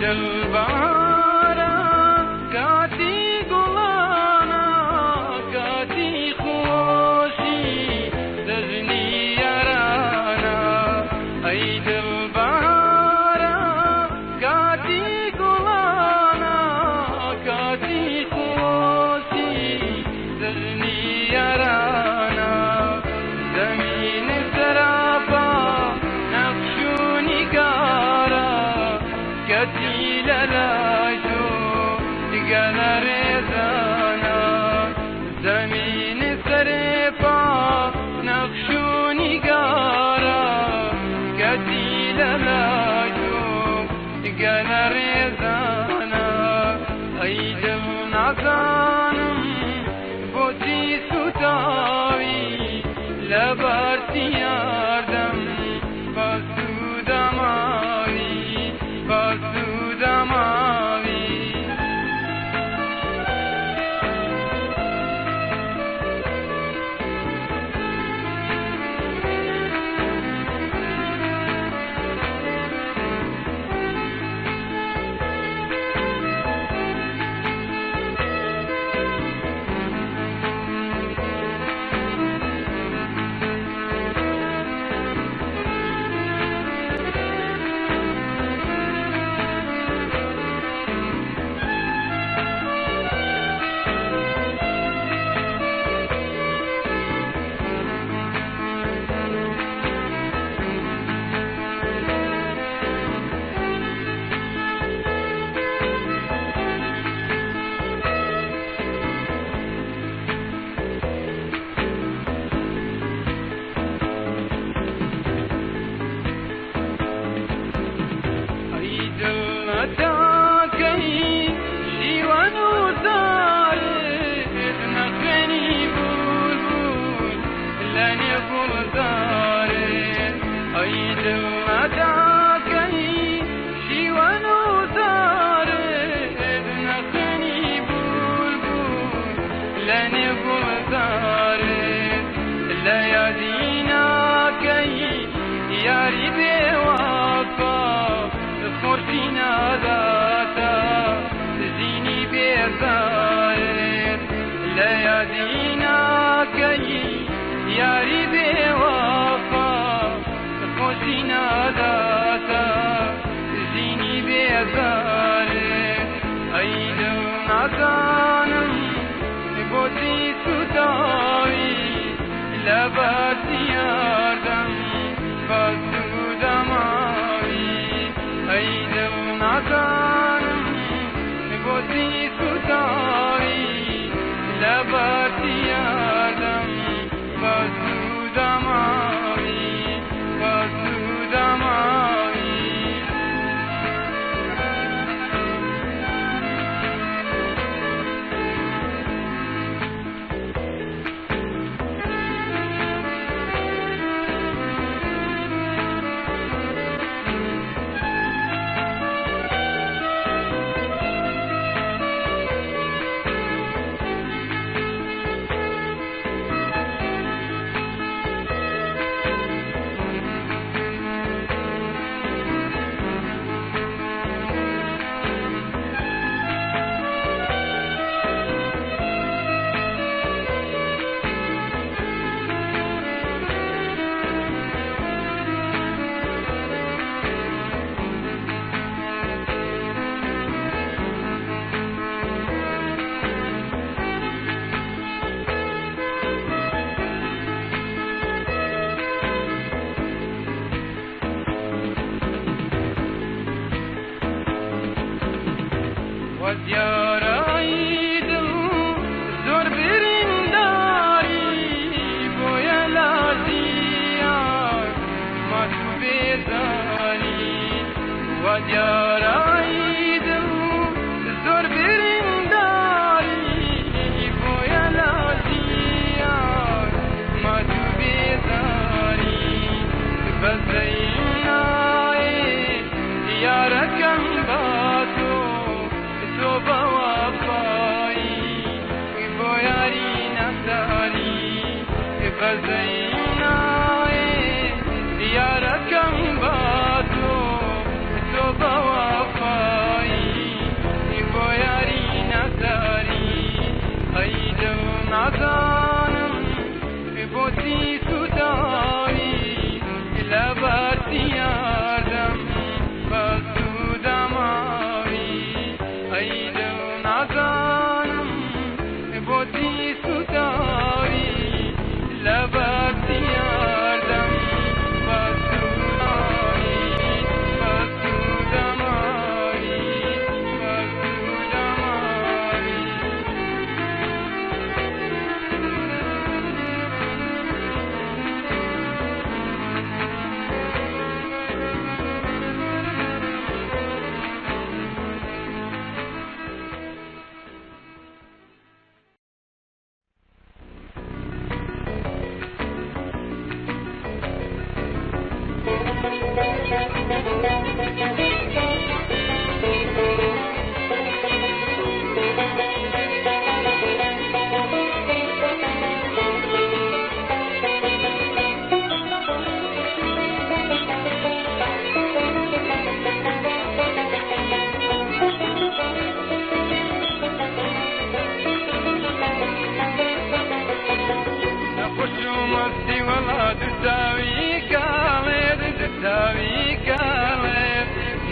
دلبارە کاتی گوڵانە کاتی خۆشی دەژنی یارانە ئەی دڵبارە کاتی گوڵانە کاتی خۆشی دەژنی یارانە زەمین سەراپا نەقش و نیگارە کەتی لەلای تۆ گەلە ڕێزانە زەمین سەرێپا نەقش و نیگارە کەتی لەلای تۆ گەلە ڕێزانە ئەی دڵ نازانم بۆچی سوتاوی لەبەر یاردەم بەسوودە ماوی بەسوودە ماوی یاری بێوەفا خۆشی ناداتە زینی بێزارێت لە یادی ناکەی یاری بێوەفا خۆشی ناداتە زینی بێزارێت ئەی دڵ نازانم بۆچی سوتاوی لەبەر یاردەم بەسوودە ماوی ئەی دڵ نازانم بۆچی سوتاوی لەبەر یاردەم بەسوودە ماوی بەسوودە ماوی وەدیارایی دڵ زۆر برینداری بۆیە لازیان مەتو بێزاری وەدیارایی دڵ زۆر برینداری بۆیە لازیان مەتو بێزاری بەزەی نایێ یارەکەم بە تۆ تۆ بەوەفایی بۆ یاری نەداری بەزەی نایێ یارەکەم بە تۆ تۆ بەوە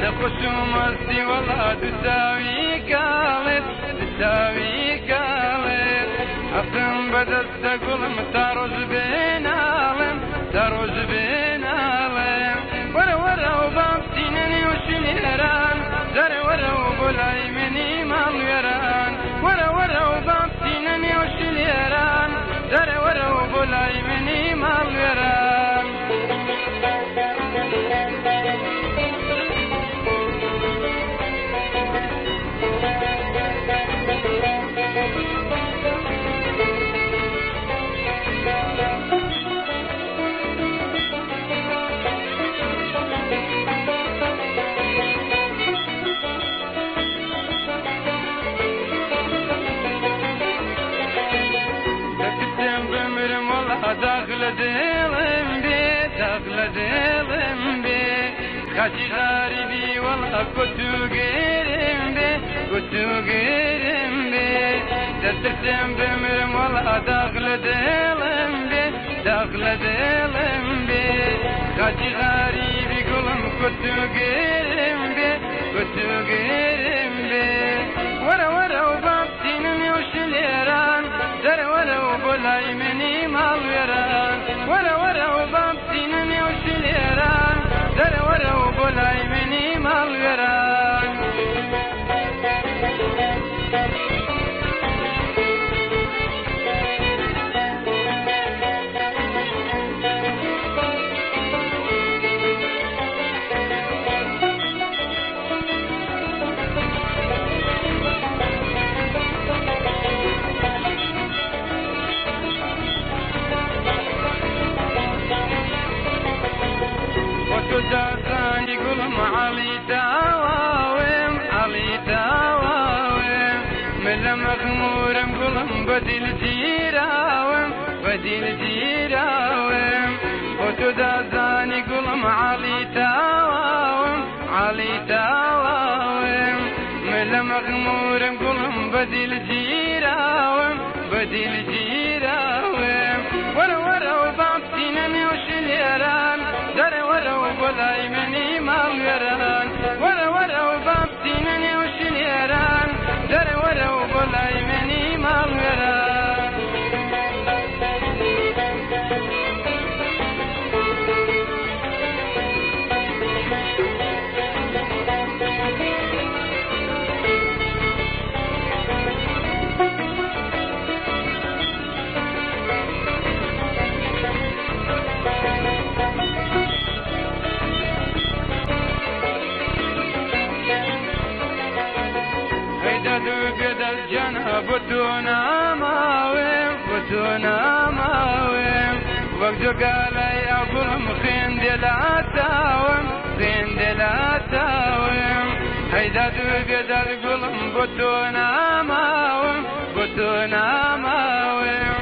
نخش ومسي والله تساوي كالت تساوي كالت أقم بدست قلم تروج بين عالم تروج بين عالم ورا ورا وبابتينني وشنيران زر ورا وبولاي مني مالويران ورا ورا وبابتينني وشنيران زر ورا وبولاي مني مالويران داخل ديلم بي داخل ديلم بي خاشي غاربي والله كنتو قيرم بي كنتو قيرم بي تترسم بمرم والله داخل ديلم بي داخل ديلم بي خاشي غاربي قلم كنتو قيرم بي كنتو قيرم بي ورا ورا وبابتينني وشليران زر ورا وبولاي مني مالويران ورا ورا وبابتينني وشليران زر ورا وبولاي مني مالويران وتدازاني قلم علي داواويم علي داواويم من مغمورم قلم بديل جيراويم بديل جيراويم وتدازاني قلم علي داواويم علي داواويم من مغمورم قلم بديل جيراويم بديل جيراويم ورا ورا وبابتينني وشليران زر ورا وبولاي مني مالويران ورا ورا وبابتينني وشليران زر ورا وبولاي مني مالويران بتونا ماويم بتونا ماويم وقت قالي أقول مخين دلاتاويم خين دلاتاويم هيدا دوبيدا القلم بتونا ماويم بتونا ماويم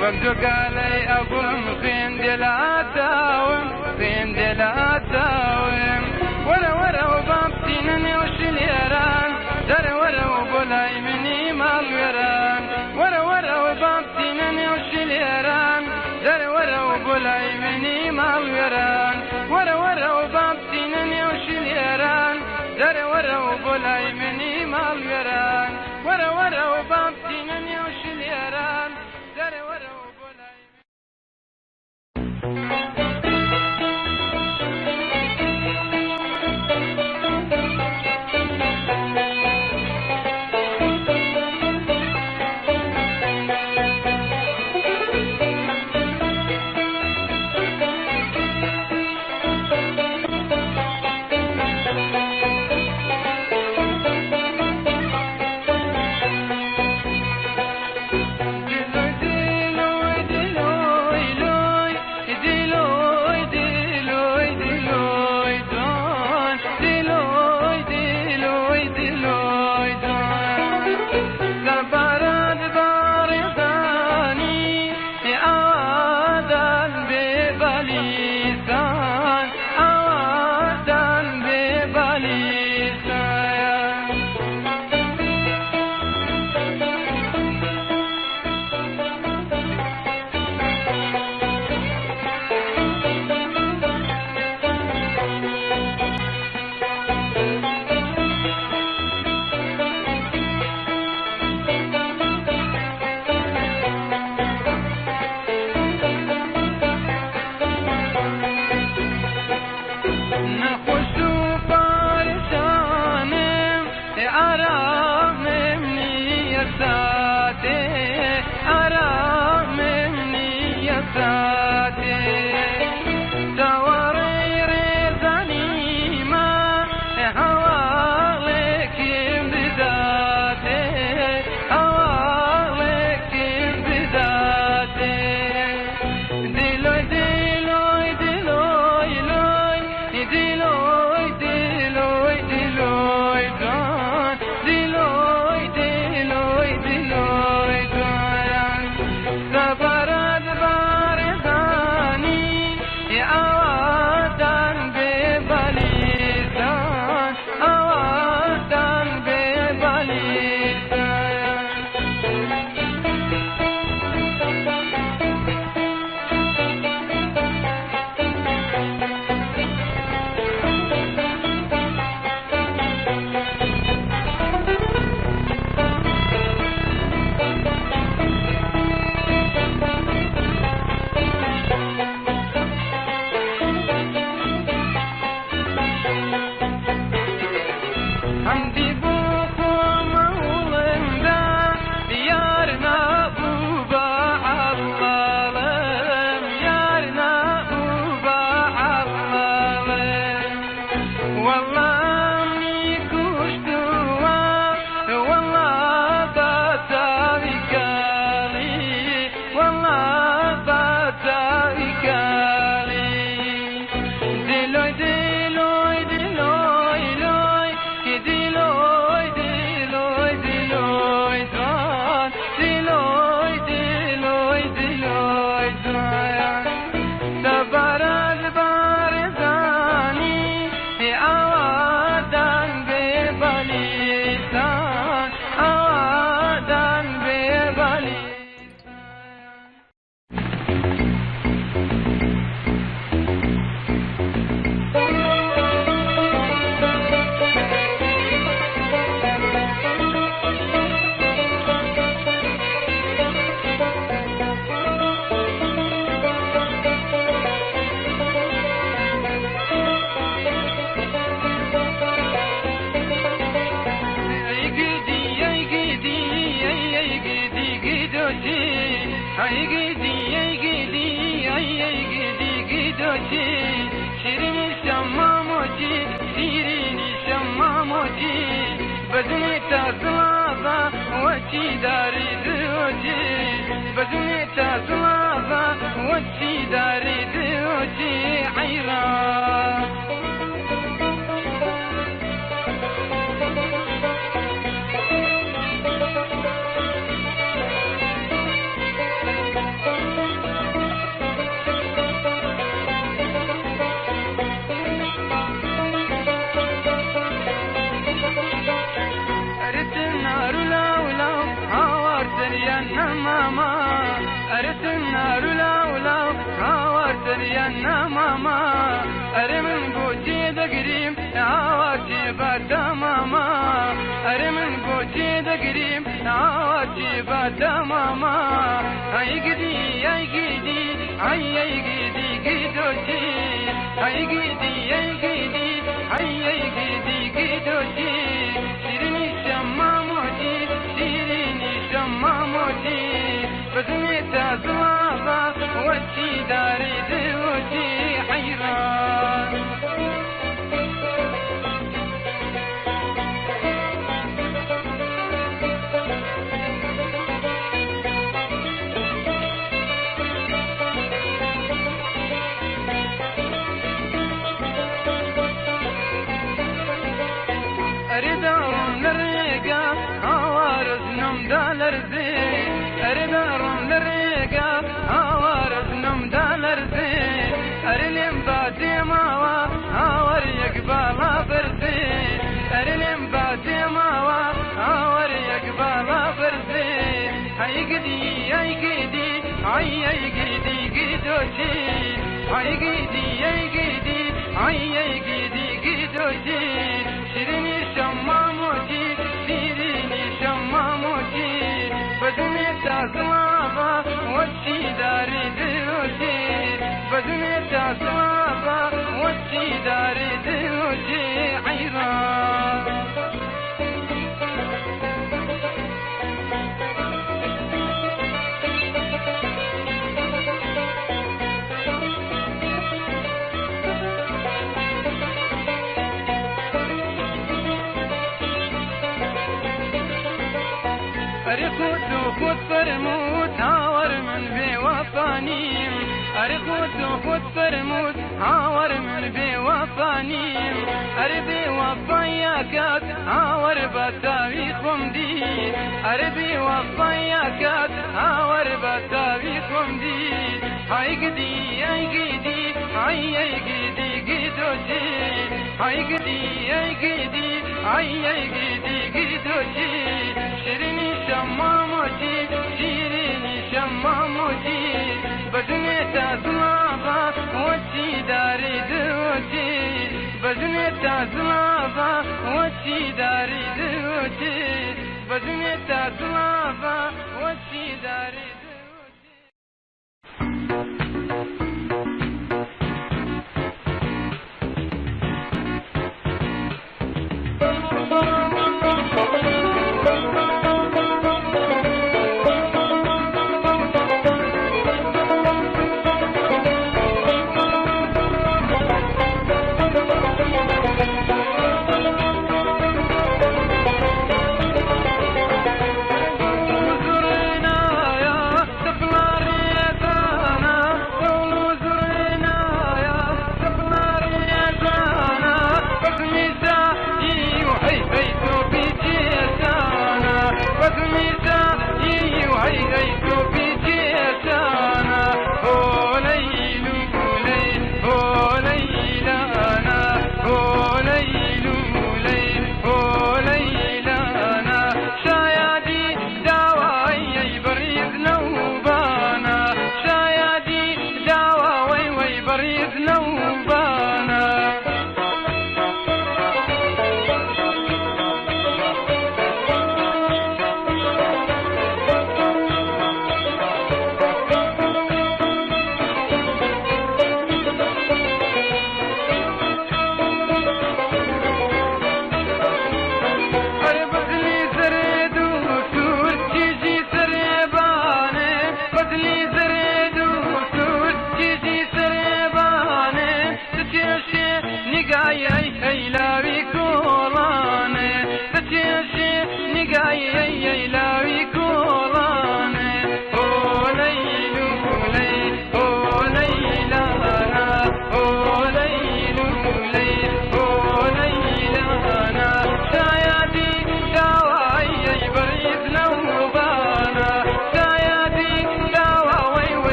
وقت قالي أقول مخين دلاتاويم خين دلاتاويم ورا ورا وبابتينني وشليران زر ورا وبولاي مني مالويران ورا ورا وبابتينني وشليران زر ورا وبولاي مني مالويران ورا ورا وبابتينني وشليران زر ورا وبولاي مني مالويران ورا ورا وبابتينني وشليران زر ورا وبولاي نخش فارسانم أراممني يساتي أراممني يساتي توري رزاني ما هوالك بذاتي هوالك بذاتي دلوي دلوي دلوي لوي دلوي دلوي دلوي دون دلوي دلوي دلوي دون سفرت بارزاني أوادن ببليسان أوادن ببليسان عندي بوكم ولندا يارنا بوبا عالم يارنا بوبا عالم والله اني كشتوا والله باتاويكالي والله باتاويكالي دلوي دلوي دلوي لوي دلوي دلوي دلوي دون دلوي دلوي دلوي دون سفر البارزاني أوادن ببليسان أوادن ببليسان ay gidi gidoci şirini şammamoci şirini şammamoci بدني تازلازا وشي داري دوجي بدني تازلازا وشي داري دوجي حيران ماما أرت النار لو عورتني يا ماما أري من بوجي دقريم عواتي بادا ماما أري من بوجي دقريم عواتي بادا ماما هاي قدي هاي قدي هاي قدي قدوتي هاي قدي هاي قدي هاي قدي قدوتي شيريني شماموتي شيريني شماموتي بدني تازلازا وشي داري دوجي حيران أريد أروم للريقة عوارض نوم دالرزي أريد أروم للريقة عوارض نوم دالرزي أريلم باتي ماوا عوار يقبالا برزي أريلم باتي ماوا عوار يقبالا برزي هاي قدي هاي قدي هاي قدي قدوشي هاي قدي هاي قدي هاي قدي قدوشي شيريني شماموتي شيريني شماموتي بدني تازلابا وشي داري دوشي بدني تازلابا وشي داري دوشي عيران خود فرمود هاور من بی وفانیم خود فرمود هاور من بی وفانیم بی وفایکت هاور بتاوی خم دی بی وفایکت هاور بتاوی خم دی ای گدی ای گدی ای گدی گدوشی ای گدی ای گدی ای گدی گدوشی شیرینی شماموشی شیرینی شماموشی بجنه تازلابا وشی داری دوشی بجنه تازلابا وشی داری دوشی بجنه تازلابا وشی داری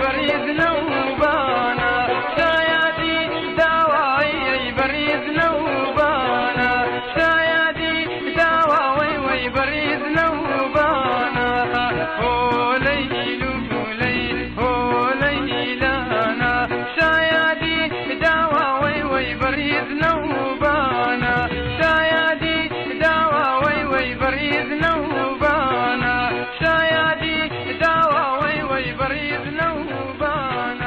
بريز نوبانا شايدي داوي بريز نوبانا شايدي داوي بريز نوبانا هو ليل هو ليلانا شايدي داوي بريز نوبانا شايدي داوي بريز نوبانا شايدي داوي بريز نوبانا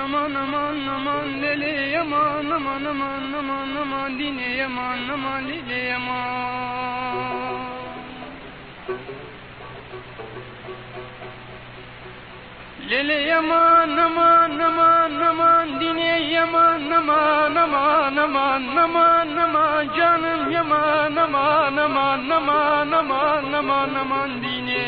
aman aman aman lele yaman aman aman aman aman dine yaman aman lele yaman lele yaman aman aman aman dine yaman aman aman aman aman aman canım yaman aman aman aman aman aman aman dine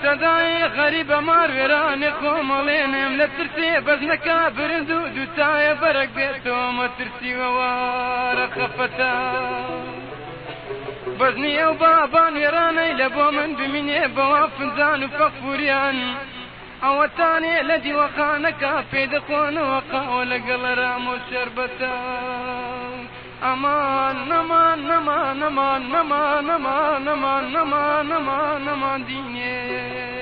صدای غریب مار ویران خومالینم لترسی بز نکابرن دو تای برک بیتو مترسی ووار خفتا بزنی او بابان ویرانی لبو من بمینی بوافنزان و فخفوریان او تانی لدی وخانکا پید خون وقا ولقل رامو شربتا aman aman aman aman aman aman aman aman aman aman dine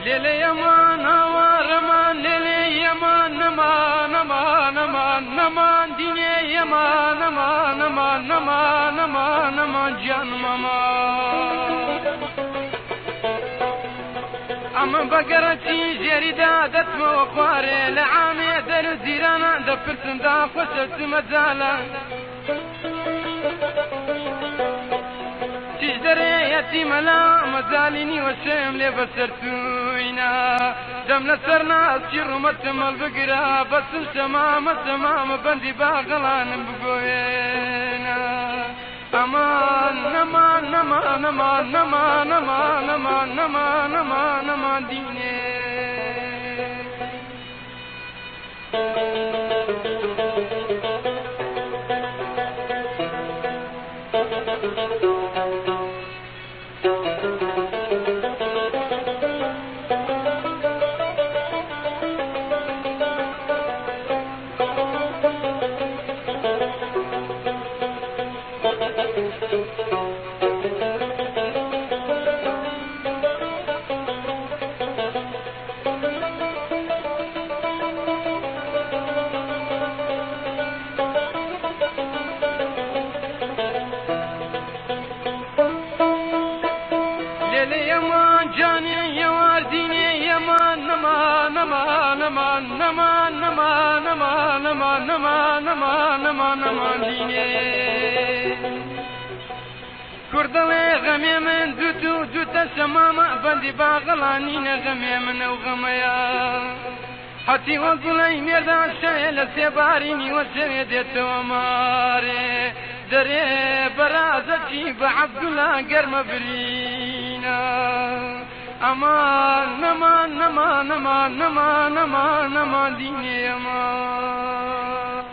lele yaman avaraman lele yaman aman aman aman aman dine yaman aman aman aman aman aman canım aman aman baqarati zerida دتم وقاري لعامي دل زيرانا دفرتن دا خسرت مزالا تجدري يتيم لا مزاليني وشيم لي بسرتوينا دم نسرنا الشر متم البقرة بس الشمام الشمام بندي باغلان بقوينا aman aman aman aman aman aman aman aman aman aman dine. Yaman canı yar dini yaman aman aman aman aman aman aman aman aman aman aman aman dini. Kurdalı gami min duta semama bandi bağlanine gami min o gamaya. Hati o gulay merdan şayla sebarini o sevdet omare. Dere barazati ba Abdullah garma birina. Aman aman aman aman aman aman aman dini aman.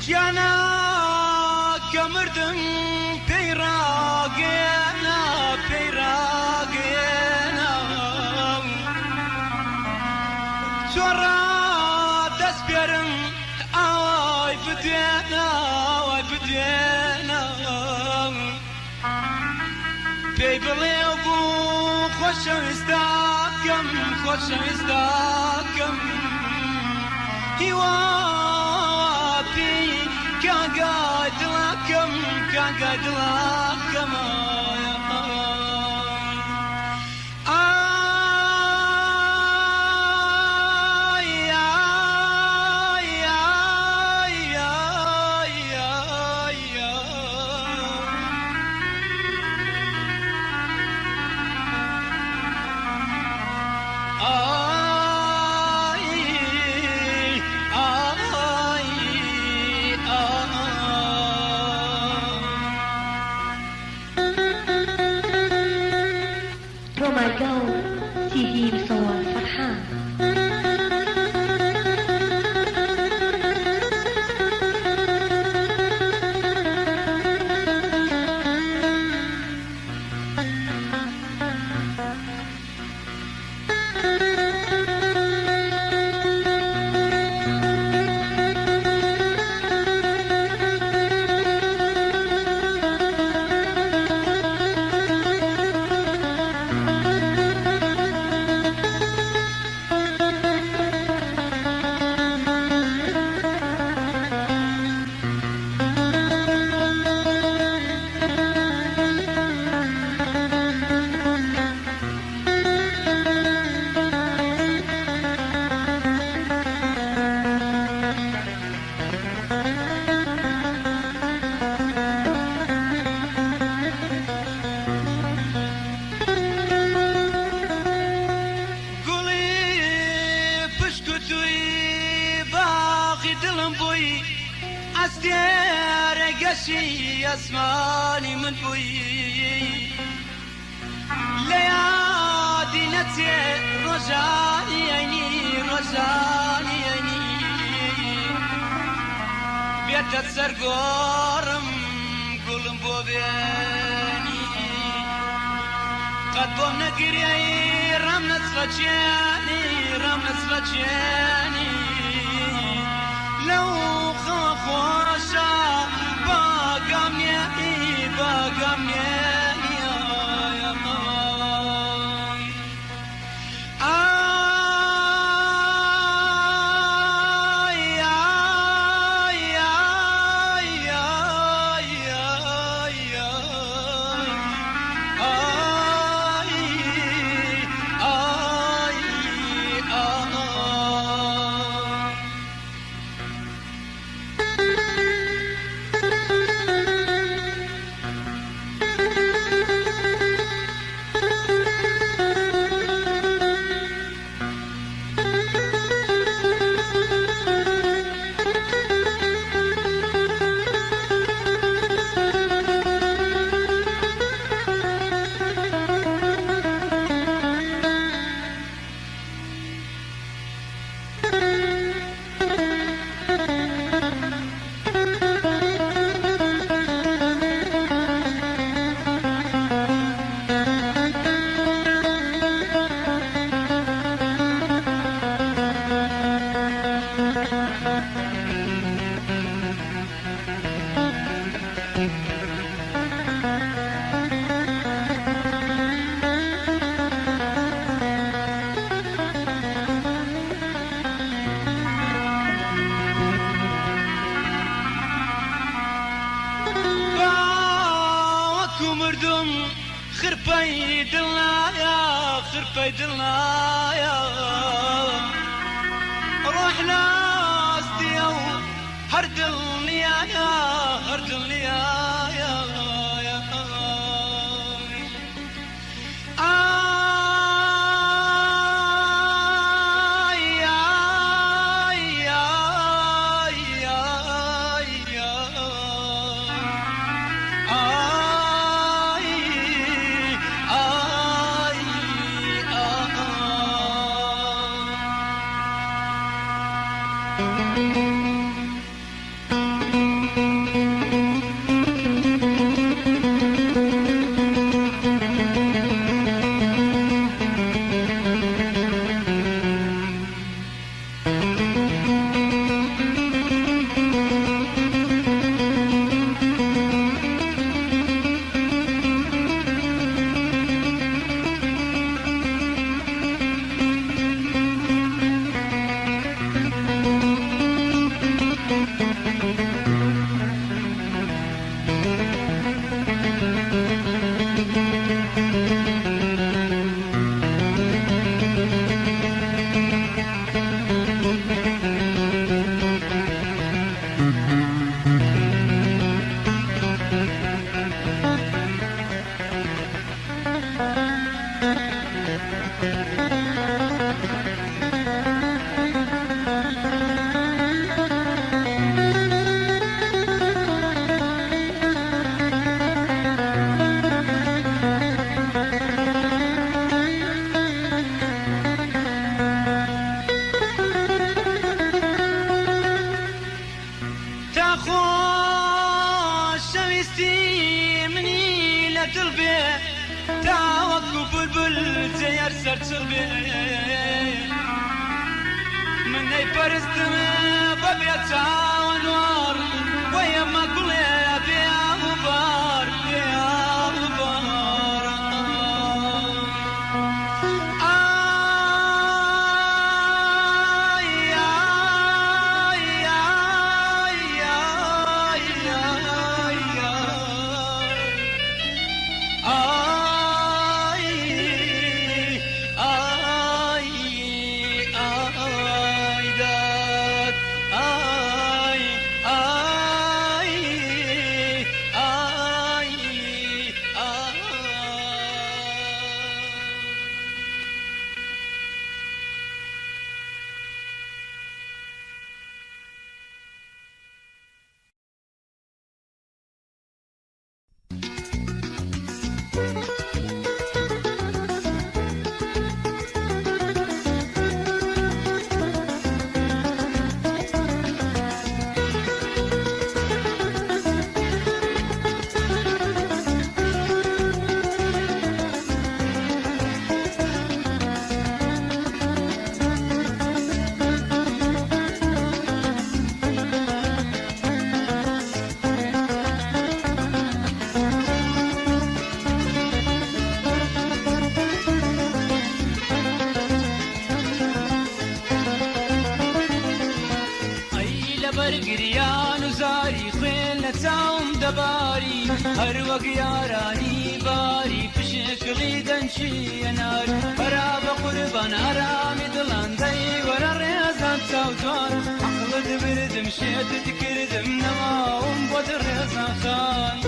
Cana kömürdüm peyragena peyragena Sonra desperim ay بدينا بيبلي ابو خوش استاكم هوابي كان قاد لكم قشي أسماني من بوي ليادي نتي رجاني عيني رجاني عيني بيت السرقورم قلم بوبيني قد بوم نقري رمنا سلجاني رمنا سلجاني لو خوشا خربي دلنا خربي دلنا روحنا استيو هردلني يا هردلني يا من يبرزتم ببيتها ونور ويما قلي بيا مبار بيا مبار جوان و زاری خوێن لە چاوم دەباری هەروەک یارانی باری پشکڵی دەنچی ئەنار بەرا بە قوربان ئارامی دڵاندەی وەرە ڕێزان چاو جوان عەقڵت بردم شێتت کردم نەماوم بۆ ڕێزان خان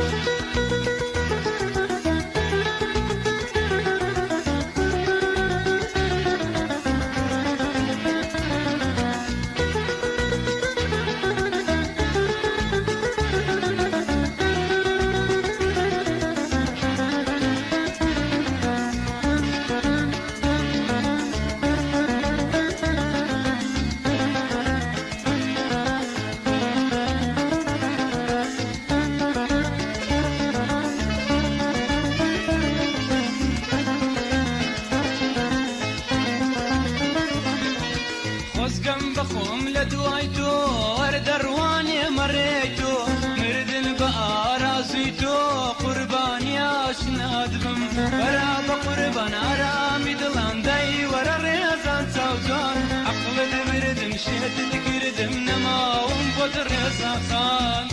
خۆزگەم بەخۆم لە دوای تۆ وەردەڕوانێ مەڕێی تۆ مردن بە ئارازوی تۆ قوربانی ئاشنات بم بەرا بە قوربان ئارامی دڵاندەی وەرە ڕێزان چاو جوان عەقڵت بردم شێتت کردم نەماوم بۆت ڕێزان خان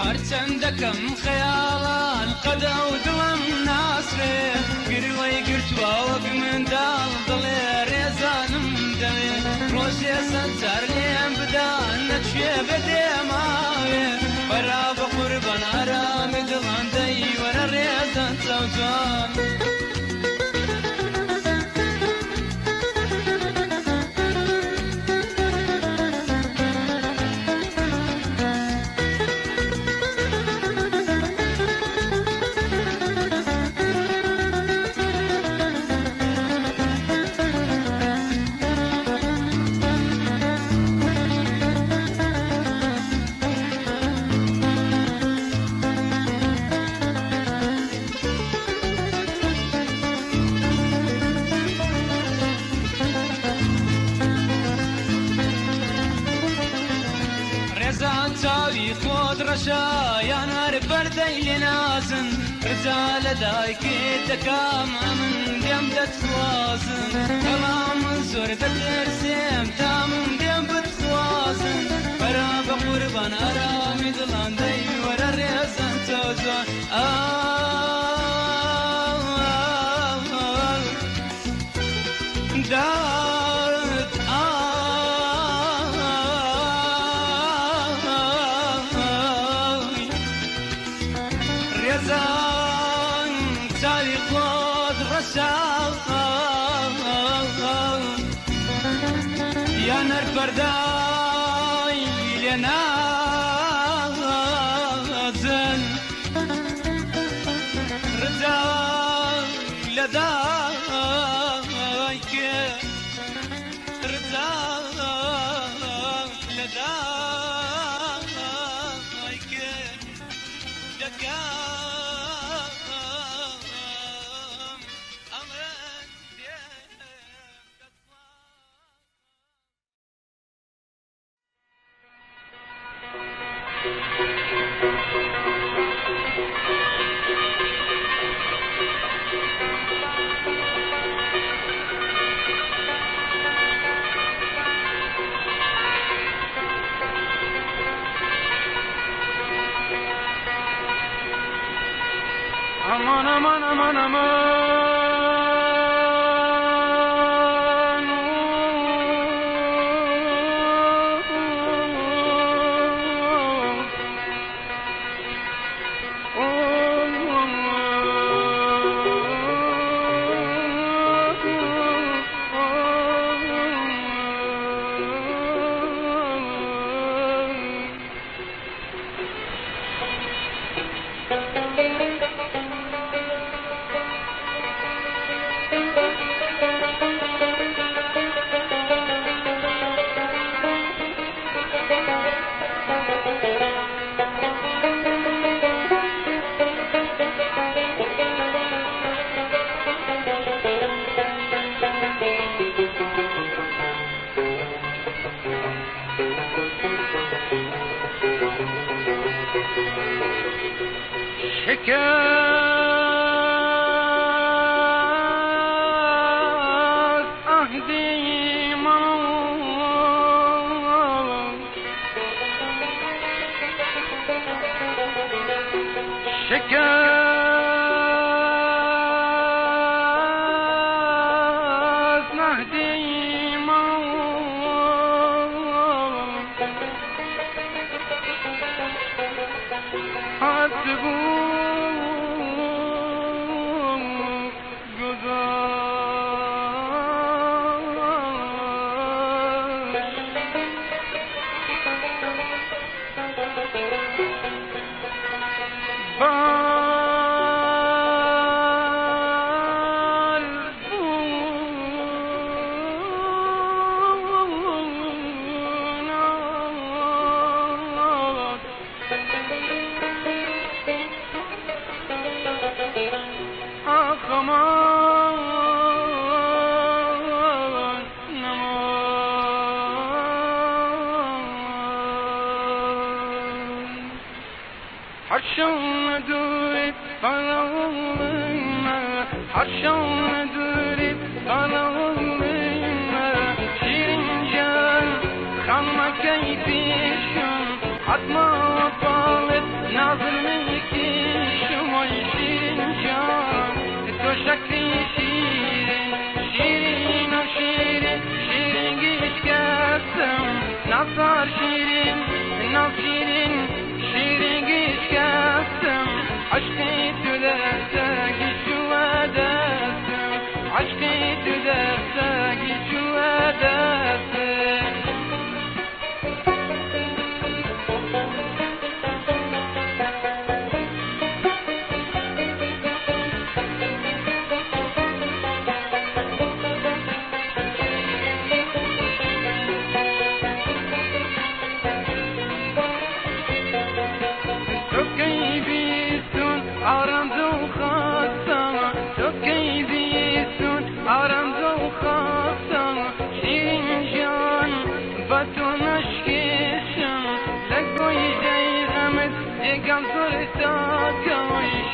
هەرچەندەکەم خەیاڵان قەدە و دڵم ناسرێ گروەی گرتووە وەک منداڵ دڵێ ڕێزانم دەوێ ڕۆژێ سەنجار لێم بدان نەچوێ بەدێماوێ بەرا بە قوربان ئارامی دڵاندەی وەرە ڕێزان چاو جوان ڕێزان چاوی خۆت ڕەشایان هەر بەردەی لێ نازن ڕجا لە دایکێت دەکام من دێم دەتخوازن بەڵام من زۆر دەترسێم تامم دێم بتخوازن بەرا بە قوربان ئارامی دڵاندەی وەرە ڕێزان چاو جوان ڕێزان چاوی خۆت ڕەشاو یان هەر پەردای لێ نازن ڕجا لە دایکێ ڕجا لە دایکێ دەکات aman aman aman aman شکست عهدی من، شکست عهدی من، حرشون ندارید قلمه، حرشون ندارید قلمه، شیرین جان خانم کیفیشون حتما بالت نظر میکشم. وای شیرین جان تو شکلی شیرین، شیرین و شیرین، شیرین گیش کسم نظر شیرین، نظر شیرین، شیرین گیش کسم عشقی تو دستگی شو دستم، عشقی تو دستگی شو دستم.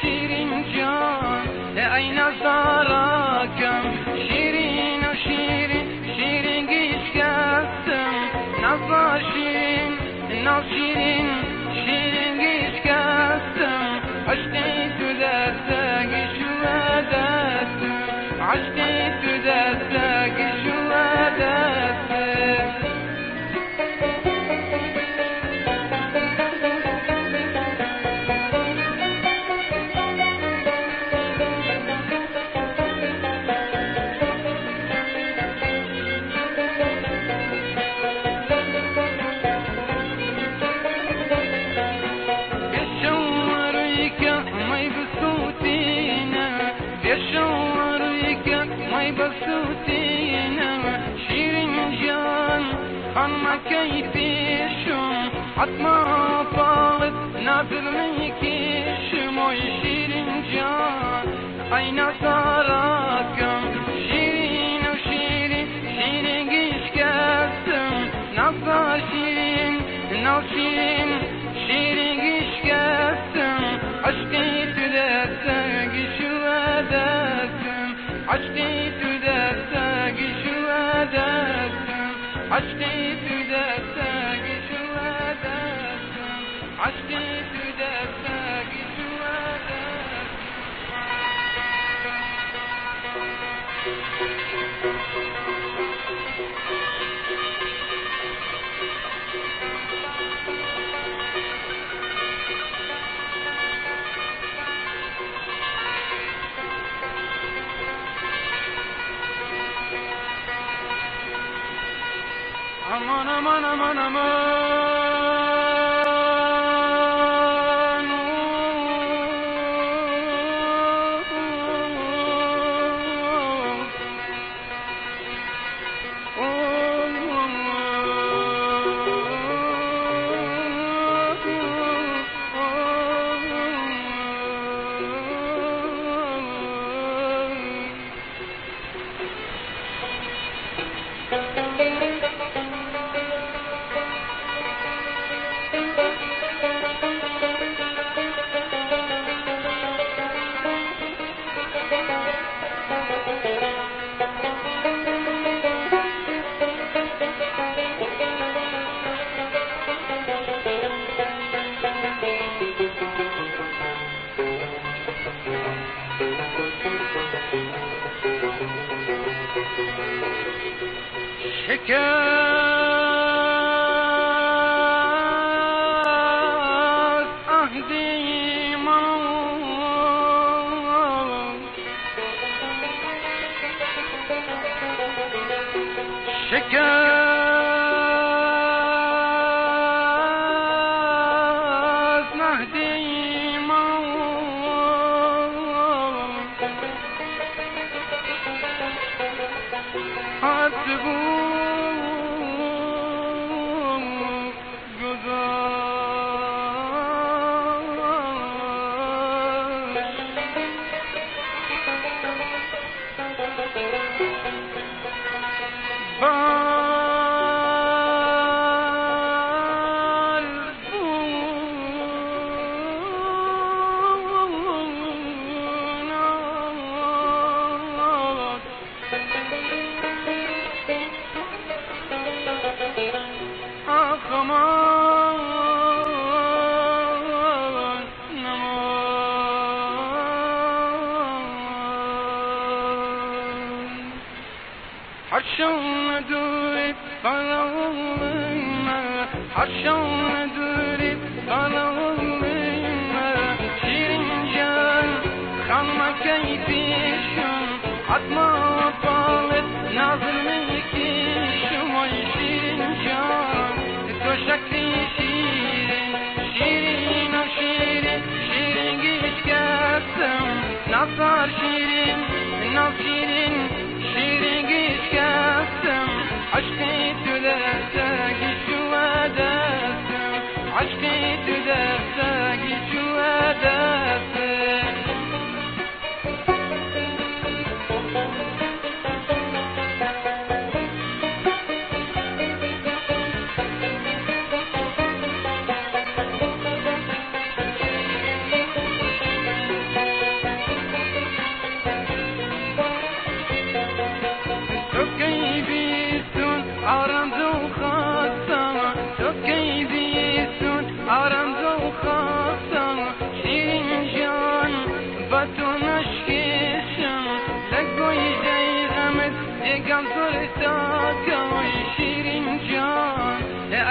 شیرین جان ای نظرکم، شیرین و شیرین، شیرین گیش کستم نظر شیرین، نظر شیرین، شیرین گیش کستم عشقی تو دستگی شو دستم، عشقی تو دستگی شو دستم. شیرین جان خانم کیفیشم حتما بالت نظر میکشم. وای شیرین جان ای نظرکم، شیرین و شیرین، شیرین گیش کستم نظر شیرین، نظر شیرین، شیرین گیش کستم عشقی تو دستگی شو دستم، عشقی تو دستگی شو دستم، عشقی تو دستگی شو دستم، عشقی تو دستگی شو دستم. Aman aman aman aman, شكاس عهدي موت شكاس عهدي موت عتبوك قداش حشون دوري طلعونا حشون دوري طلعونا شيرين خلما كيفيشم عطما طالب نازل ميكيشم وي شيرين جان تو شكلي شيرين شيرين وشيرين شيرين جيش كاسم نصار شيرين نص شيرين شيرين جيش كاسم عشقي تدرساقي شواداتم عشقي تدرساقي شواداتم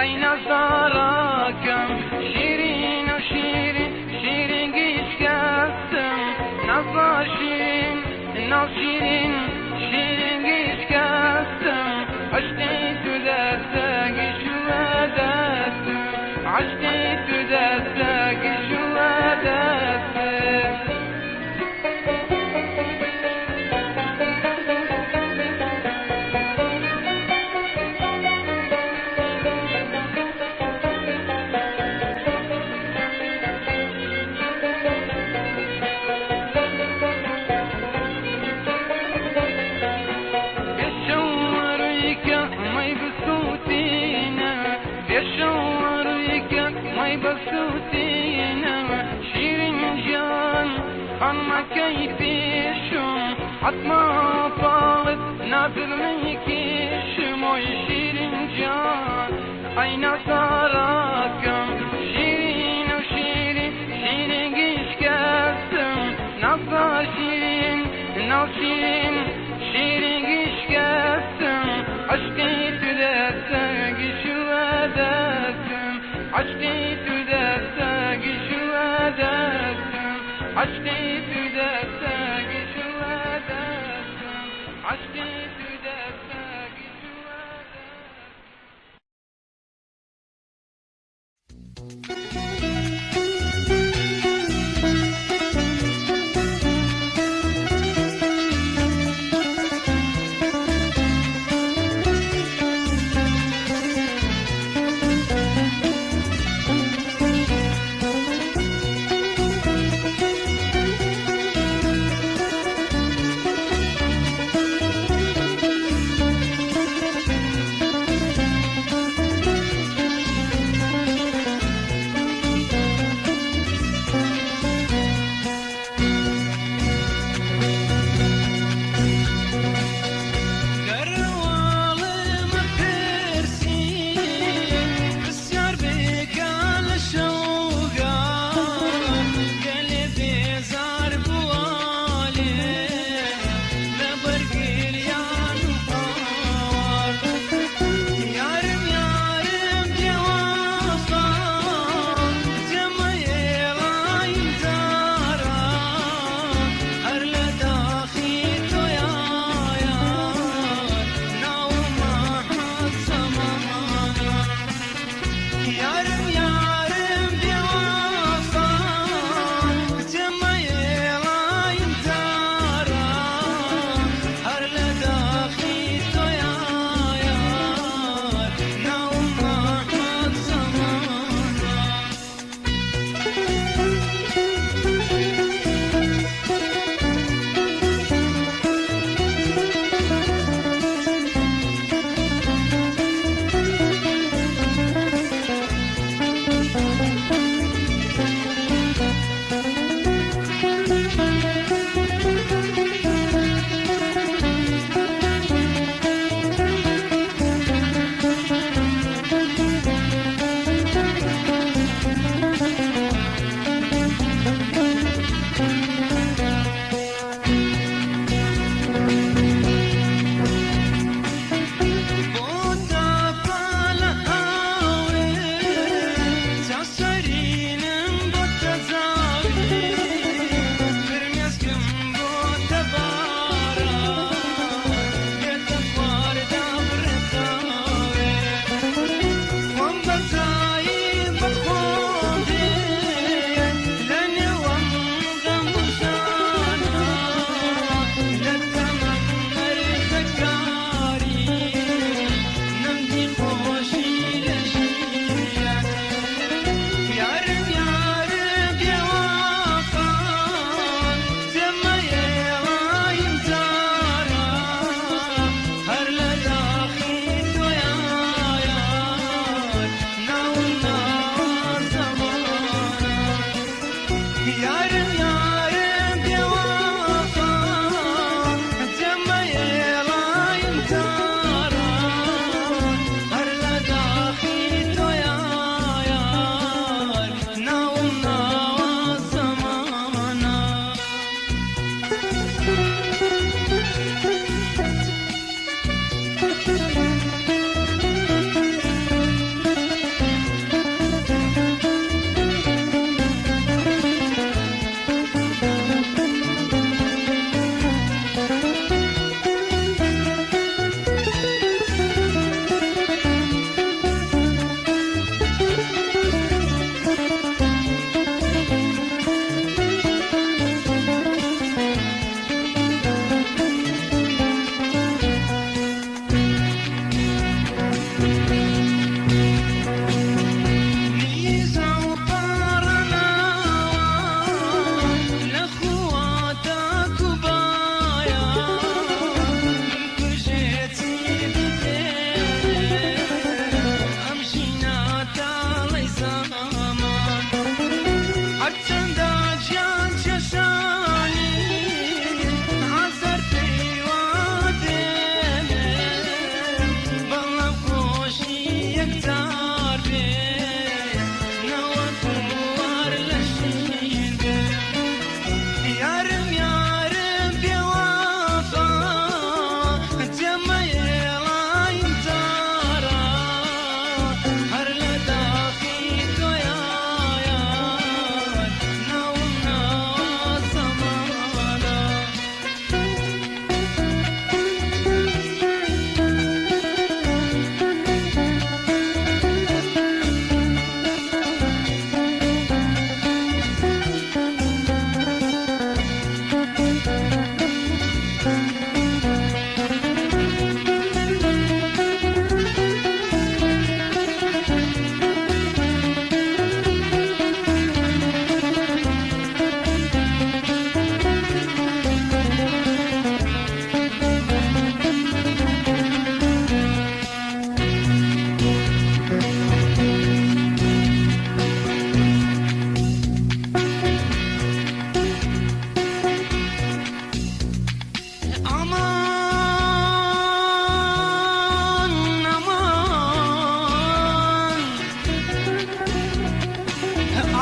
أين صاراكم شيرين وشيرين شيرين قيش كاسم نصار شيرين نصيرين شيرين قيش كاسم عشقي تدرساقي شواداتم عشقي تدرساقي شواداتم خلما كيفيشم عطما طالب نازل ميكيشم وي شيرين جان أين صاراكم شيرين وشيرين شيرين قيش كاسم نصار شيرين نصيرين شيرين قيش كاسم عشقي تدرساقي شواداتم عشقي تدرساقي شواداتم عشقي تدرساقي شواداتم عشقي تدرساقي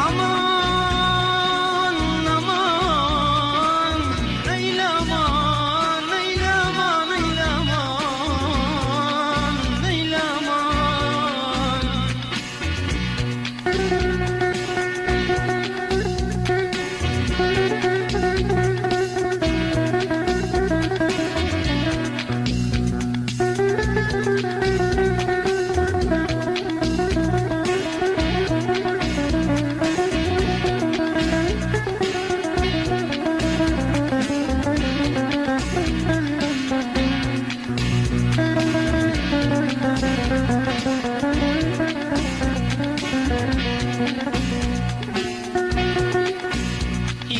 aman aman neylaman neylaman neylaman neylaman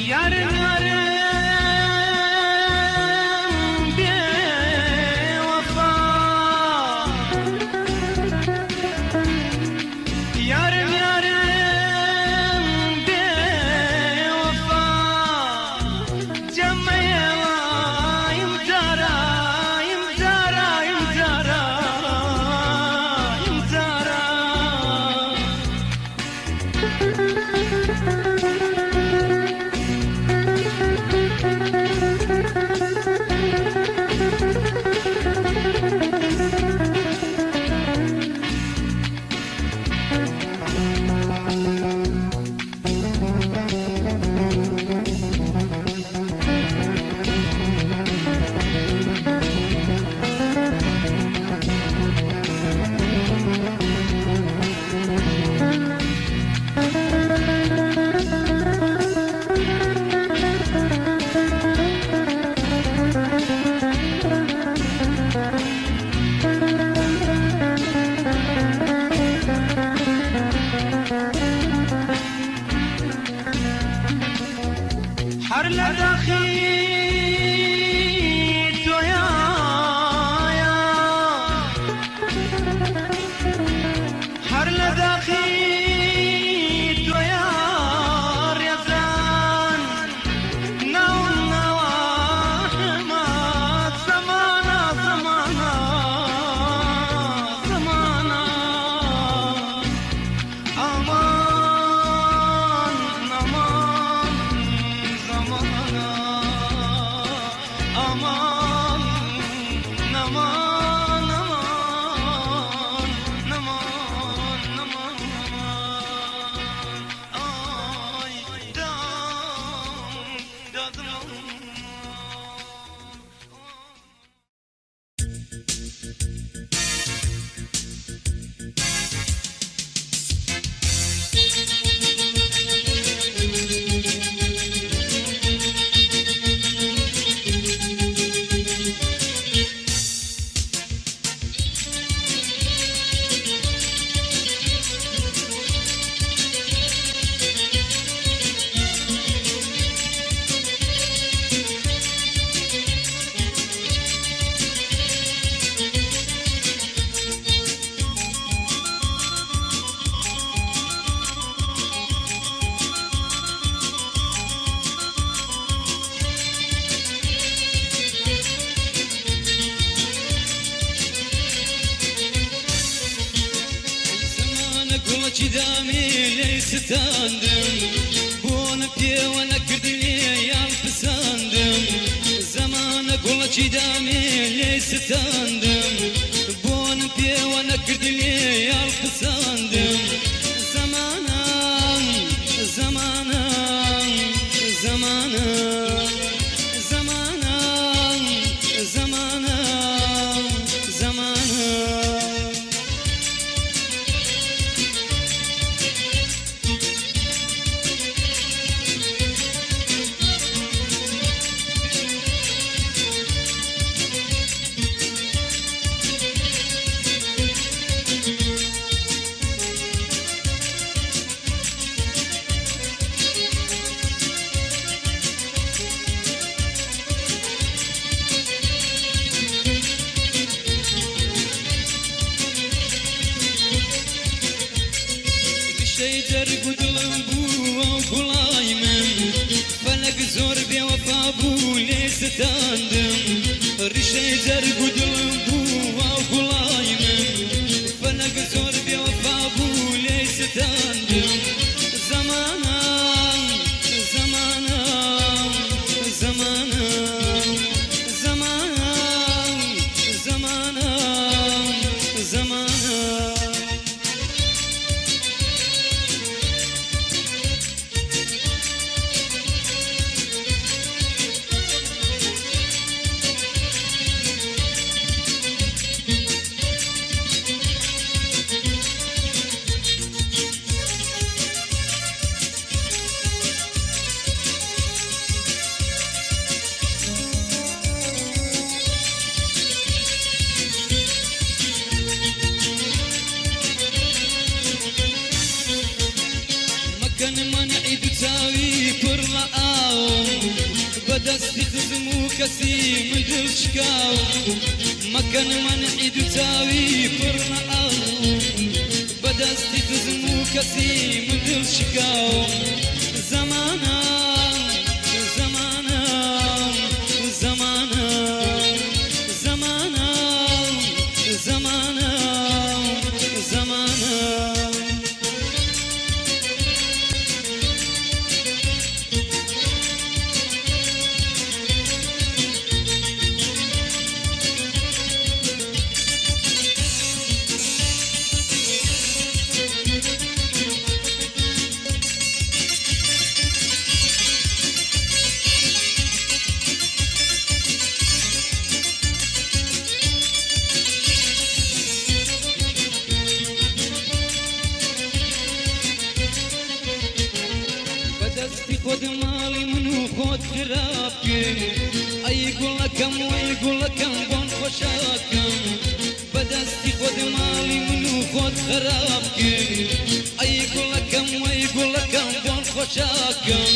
yarın yarın bevefa yarın yarın bevefa cemeye imtara imtara imtara imtara حر لداخي تويا حر لداخي تويا ريزان نو ما زمانا زمانا زمانا aman aman zamana aman aman aman aman aman ay dadım دامي ليس تندم بونك وانا كردني يا الفساندم زمانك والله دامي ليس تندم بونك وانا كردني يا الفساندم زمانا زمانا زمانا زمانا زمانا زمانا شيدر قدلم بو وقلاي من فلك زور بي وفا بو ليس تندم رشيدر قدلم بو وقلاي من فلك زور بي وفا بو ليس تندم زمان مەکەن مەنعی دوچاوی پڕ لە ئاو بەدەستی خزم و کەسی من دڵ شکاو مەکەن مەنعی دوچاوی پڕ لە ئاو بەدەستی خزم و کەسی من دڵ شکاو زەمانە زەمانە زەمانە زەمانە زەمانە زەمانە دەستی خۆت ماڵی من و خۆت خراپ کرد ئەی گوڵەکەم وەی گوڵەکەم بۆن خۆشاکەم بەدەستی خۆت ماڵی من و خۆت خراپ کرد ئەی گوڵەکەم وەی گوڵەکەم بۆن خۆشاکەم